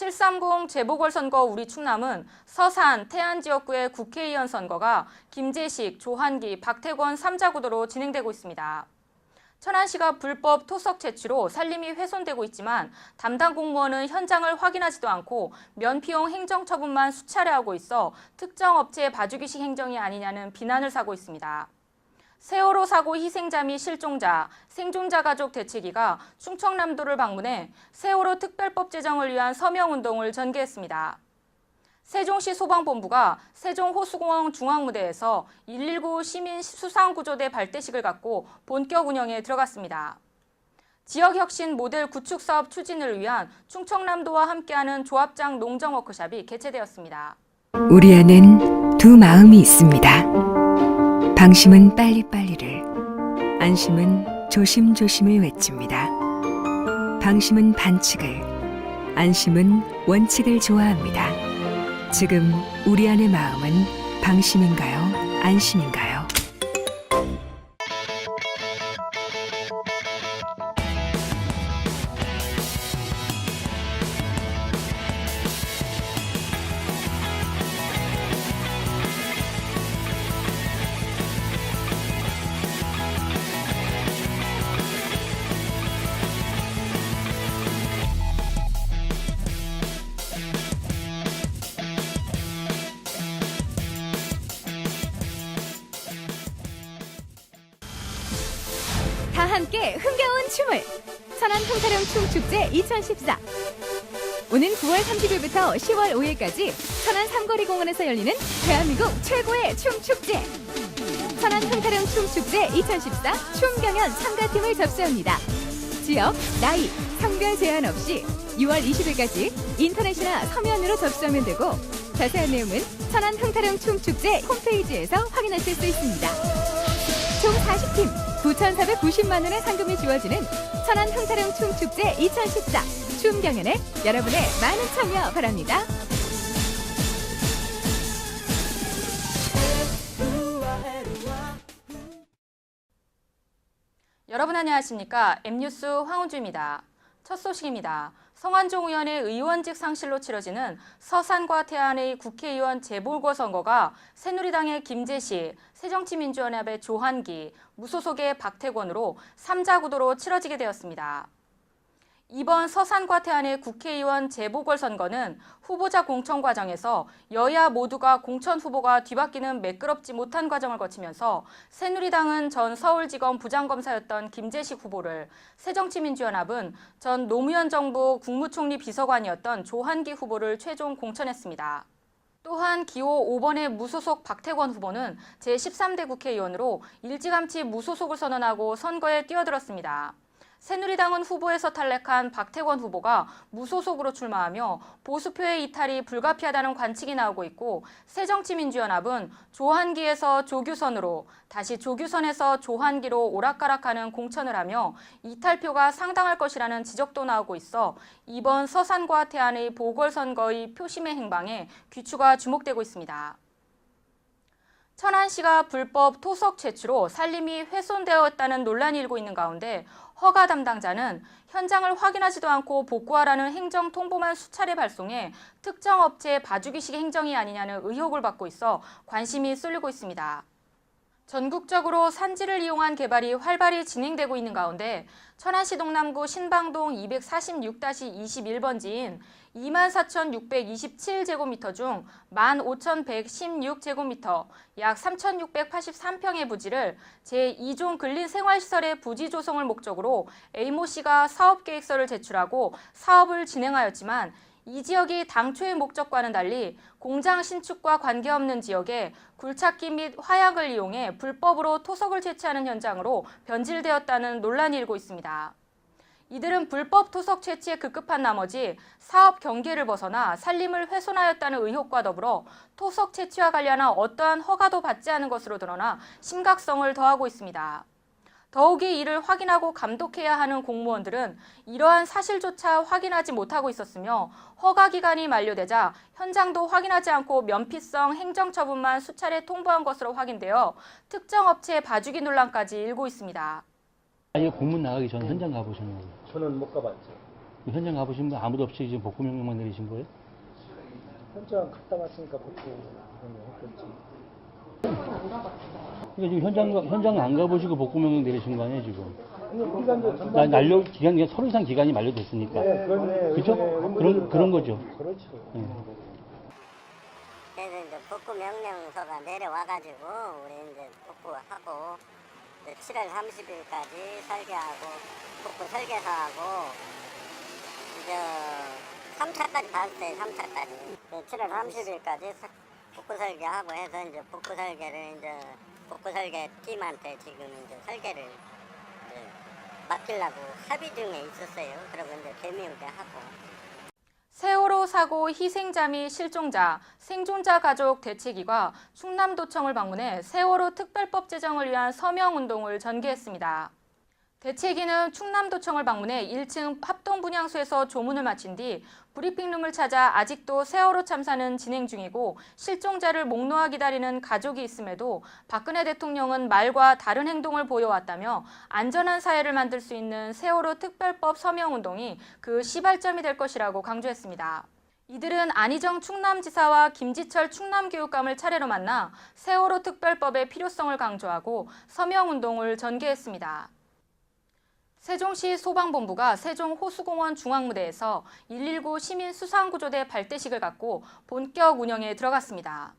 730 재보궐선거 우리 충남은 서산, 태안 지역구의 국회의원 선거가 김재식, 조한기, 박태권 3자 구도로 진행되고 있습니다. 천안시가 불법 토석 채취로 산림이 훼손되고 있지만 담당 공무원은 현장을 확인하지도 않고 면피용 행정처분만 수차례 하고 있어 특정 업체의 봐주기식 행정이 아니냐는 비난을 사고 있습니다. 세월호 사고 희생자 및 실종자, 생존자 가족 대책위가 충청남도를 방문해 세월호 특별법 제정을 위한 서명운동을 전개했습니다. 세종시 소방본부가 세종호수공원 중앙무대에서 119 시민 수상구조대 발대식을 갖고 본격 운영에 들어갔습니다. 지역혁신 모델 구축 사업 추진을 위한 충청남도와 함께하는 조합장 농정 워크숍이 개최되었습니다. 우리 안엔 두 마음이 있습니다. 방심은 빨리빨리를, 안심은 조심조심을 외칩니다. 방심은 반칙을, 안심은 원칙을 좋아합니다. 지금 우리 안의 마음은 방심인가요? 안심인가요? 다 함께 흥겨운 춤을! 천안 통타령 춤축제 2014 오는 9월 30일부터 10월 5일까지 천안 삼거리 공원에서 열리는 대한민국 최고의 춤축제! 천안 통타령 춤축제 2014 춤경연 참가팀을 접수합니다. 지역, 나이, 성별 제한 없이 6월 20일까지 인터넷이나 서면으로 접수하면 되고 자세한 내용은 천안 통타령 춤축제 홈페이지에서 확인하실 수 있습니다. 총 40팀 9,490만 원의 상금이 주어지는 천안 흥타령 춤축제 2014 춤경연에 여러분의 많은 참여 바랍니다. 여러분 안녕하십니까? M뉴스 황은주입니다. 첫 소식입니다. 성완종 의원의 의원직 상실로 치러지는 서산과 태안의 국회의원 재보궐선거가 새누리당의 김재식, 새정치민주연합의 조한기, 무소속의 박태권으로 3자 구도로 치러지게 되었습니다. 이번 서산과 태안의 국회의원 재보궐선거는 후보자 공천 과정에서 여야 모두가 공천 후보가 뒤바뀌는 매끄럽지 못한 과정을 거치면서 새누리당은 전 서울지검 부장검사였던 김재식 후보를, 새정치민주연합은 전 노무현 정부 국무총리 비서관이었던 조한기 후보를 최종 공천했습니다. 또한 기호 5번의 무소속 박태권 후보는 제13대 국회의원으로 일찌감치 무소속을 선언하고 선거에 뛰어들었습니다. 새누리당은 후보에서 탈락한 박태권 후보가 무소속으로 출마하며 보수표의 이탈이 불가피하다는 관측이 나오고 있고, 새정치민주연합은 조한기에서 조규선으로, 다시 조규선에서 조한기로 오락가락하는 공천을 하며 이탈표가 상당할 것이라는 지적도 나오고 있어 이번 서산과 태안의 보궐선거의 표심의 행방에 귀추가 주목되고 있습니다. 천안시가 불법 토석 채취로 산림이 훼손되었다는 논란이 일고 있는 가운데 허가 담당자는 현장을 확인하지도 않고 복구하라는 행정 통보만 수차례 발송해 특정 업체의 봐주기식 행정이 아니냐는 의혹을 받고 있어 관심이 쏠리고 있습니다. 전국적으로 산지를 이용한 개발이 활발히 진행되고 있는 가운데 천안시 동남구 신방동 246-21번지인 24,627제곱미터 중 15,116제곱미터, 약 3,683평의 부지를 제2종 근린생활시설의 부지 조성을 목적으로 A모씨가 사업계획서를 제출하고 사업을 진행하였지만 이 지역이 당초의 목적과는 달리 공장 신축과 관계없는 지역에 굴착기 및 화약을 이용해 불법으로 토석을 채취하는 현장으로 변질되었다는 논란이 일고 있습니다. 이들은 불법 토석 채취에 급급한 나머지 사업 경계를 벗어나 산림을 훼손하였다는 의혹과 더불어 토석 채취와 관련한 어떠한 허가도 받지 않은 것으로 드러나 심각성을 더하고 있습니다. 더욱이 이를 확인하고 감독해야 하는 공무원들은 이러한 사실조차 확인하지 못하고 있었으며 허가 기간이 만료되자 현장도 확인하지 않고 면피성 행정처분만 수차례 통보한 것으로 확인되어 특정 업체의 봐주기 논란까지 일고 있습니다. 이거 공문 나가기 전에 현장 가보시는 거예요? 저는 못 가봤죠. 현장 가보신 분 아무도 없이 지금 복구 명령만 내리신 거예요? 현장 갔다 왔으니까 복구 했겠지. 그러니까 지금 현장 안 가보시고 복구 명령 내리신 거 아니에요, 지금? 아니, 우리가 이제 전반 기간, 서로 이상 기간이 만료됐으니까. 네, 그렇네. 그죠? 그런 거죠. 그렇죠. 그래서 이제 복구 명령서가 내려와가지고 우리 이제 복구하고 이제 7월 30일까지 설계하고 복구 설계사하고 이제 3차까지 봤어요. 3차까지 7월 30일까지 복구 설계하고 해서 이제 복구 설계를 이제 복구 설계 팀한테 지금 이제 설계를 이제 맡기려고 합의 중에 있었어요. 그러고 이제 개미우게 하고. 세월호 사고 희생자 및 실종자, 생존자 가족 대책위가 충남도청을 방문해 세월호 특별법 제정을 위한 서명운동을 전개했습니다. 대책위는 충남도청을 방문해 1층 합동분향소에서 조문을 마친 뒤 브리핑룸을 찾아 아직도 세월호 참사는 진행 중이고 실종자를 목놓아 기다리는 가족이 있음에도 박근혜 대통령은 말과 다른 행동을 보여왔다며 안전한 사회를 만들 수 있는 세월호 특별법 서명운동이 그 시발점이 될 것이라고 강조했습니다. 이들은 안희정 충남지사와 김지철 충남교육감을 차례로 만나 세월호 특별법의 필요성을 강조하고 서명운동을 전개했습니다. 세종시 소방본부가 세종 호수공원 중앙무대에서 119 시민수상구조대 발대식을 갖고 본격 운영에 들어갔습니다.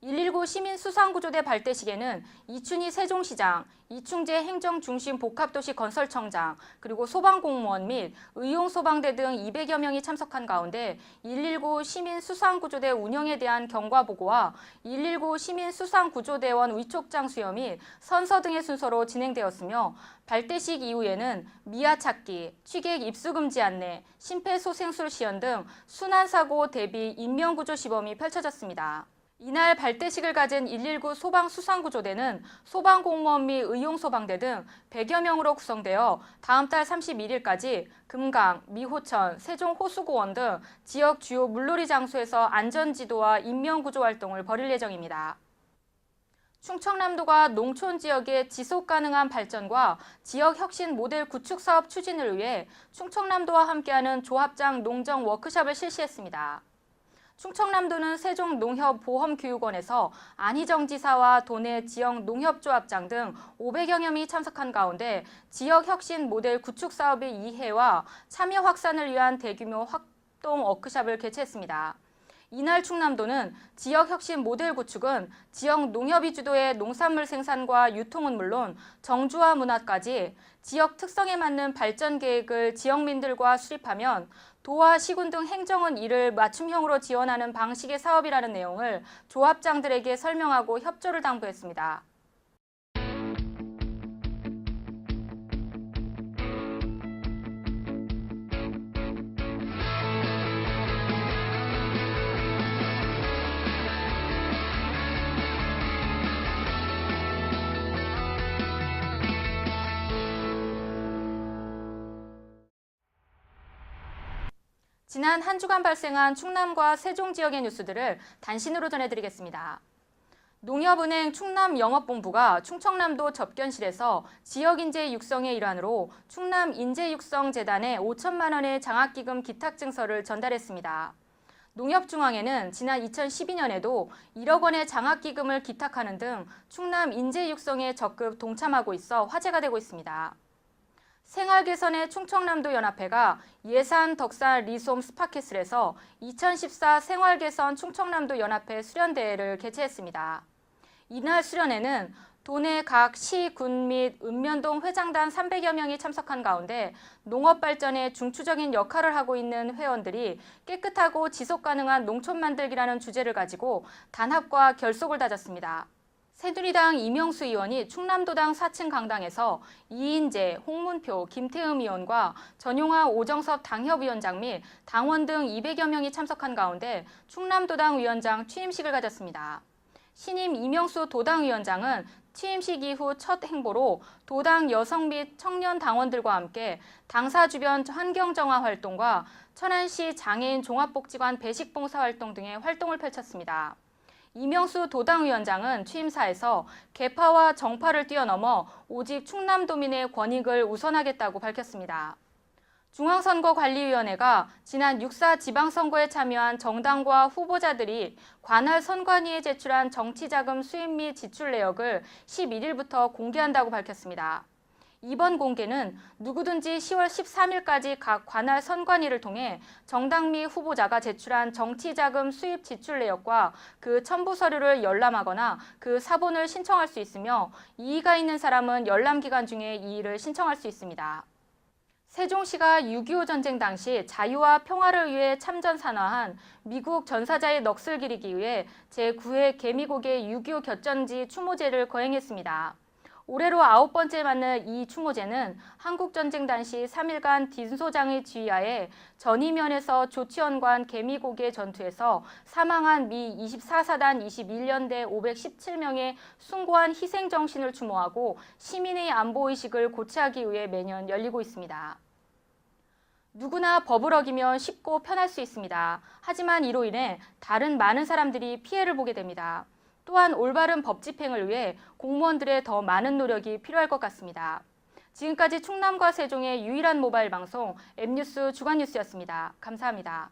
119 시민수상구조대 발대식에는 이춘희 세종시장, 이충재 행정중심복합도시 건설청장, 그리고 소방공무원 및 의용소방대 등 200여 명이 참석한 가운데 119 시민수상구조대 운영에 대한 경과보고와 119 시민수상구조대원 위촉장 수여 및 선서 등의 순서로 진행되었으며 발대식 이후에는 미아 찾기, 취객 입수 금지 안내, 심폐소생술 시연 등 순환사고 대비 인명구조 시범이 펼쳐졌습니다. 이날 발대식을 가진 119 소방수상구조대는 소방공무원 및 의용소방대 등 100여 명으로 구성되어 다음 달 31일까지 금강, 미호천, 세종호수공원 등 지역 주요 물놀이 장소에서 안전지도와 인명구조 활동을 벌일 예정입니다. 충청남도가 농촌 지역의 지속가능한 발전과 지역 혁신 모델 구축 사업 추진을 위해 충청남도와 함께하는 조합장 농정 워크숍을 실시했습니다. 충청남도는 세종농협보험교육원에서 안희정 지사와 도내 지역 농협조합장 등 500여 명이 참석한 가운데 지역 혁신 모델 구축 사업의 이해와 참여 확산을 위한 대규모 활동 워크숍을 개최했습니다. 이날 충남도는 지역 혁신 모델 구축은 지역 농협이 주도의 농산물 생산과 유통은 물론 정주와 문화까지 지역 특성에 맞는 발전 계획을 지역민들과 수립하면 도와 시군 등 행정은 이를 맞춤형으로 지원하는 방식의 사업이라는 내용을 조합장들에게 설명하고 협조를 당부했습니다. 지난 한 주간 발생한 충남과 세종 지역의 뉴스들을 단신으로 전해드리겠습니다. 농협은행 충남영업본부가 충청남도 접견실에서 지역인재 육성의 일환으로 충남인재육성재단에 5천만 원의 장학기금 기탁증서를 전달했습니다. 농협중앙회는 지난 2012년에도 1억 원의 장학기금을 기탁하는 등 충남인재육성에 적극 동참하고 있어 화제가 되고 있습니다. 생활개선의 충청남도연합회가 예산 덕산 리솜 스파켓을에서 2014 생활개선 충청남도 연합회 수련대회를 개최했습니다. 이날 수련회는 도내 각 시, 군 및 읍면동 회장단 300여 명이 참석한 가운데 농업 발전에 중추적인 역할을 하고 있는 회원들이 깨끗하고 지속가능한 농촌 만들기라는 주제를 가지고 단합과 결속을 다졌습니다. 새누리당 이명수 의원이 충남도당 4층 강당에서 이인재, 홍문표, 김태흠 의원과 전용화 오정섭 당협위원장 및 당원 등 200여 명이 참석한 가운데 충남도당 위원장 취임식을 가졌습니다. 신임 이명수 도당위원장은 취임식 이후 첫 행보로 도당 여성 및 청년 당원들과 함께 당사 주변 환경정화 활동과 천안시 장애인 종합복지관 배식봉사 활동 등의 활동을 펼쳤습니다. 이명수 도당위원장은 취임사에서 계파와 정파를 뛰어넘어 오직 충남도민의 권익을 우선하겠다고 밝혔습니다. 중앙선거관리위원회가 지난 6.4 지방선거에 참여한 정당과 후보자들이 관할 선관위에 제출한 정치자금 수입 및 지출 내역을 11일부터 공개한다고 밝혔습니다. 이번 공개는 누구든지 10월 13일까지 각 관할 선관위를 통해 정당 및 후보자가 제출한 정치자금 수입 지출 내역과 그 첨부 서류를 열람하거나 그 사본을 신청할 수 있으며 이의가 있는 사람은 열람 기간 중에 이의를 신청할 수 있습니다. 세종시가 6.25 전쟁 당시 자유와 평화를 위해 참전산화한 미국 전사자의 넋을 기리기 위해 제9회 개미고개 6.25 곁전지 추모제를 거행했습니다. 올해로 9번째 맞는 이 추모제는 한국전쟁 당시 3일간 딘소장의 지휘하에 전이면에서 조치원관 개미고개 전투에서 사망한 미 24사단 21연대 517명의 숭고한 희생정신을 추모하고 시민의 안보의식을 고취하기 위해 매년 열리고 있습니다. 누구나 법을 어기면 쉽고 편할 수 있습니다. 하지만 이로 인해 다른 많은 사람들이 피해를 보게 됩니다. 또한 올바른 법 집행을 위해 공무원들의 더 많은 노력이 필요할 것 같습니다. 지금까지 충남과 세종의 유일한 모바일 방송 M뉴스 주간뉴스였습니다. 감사합니다.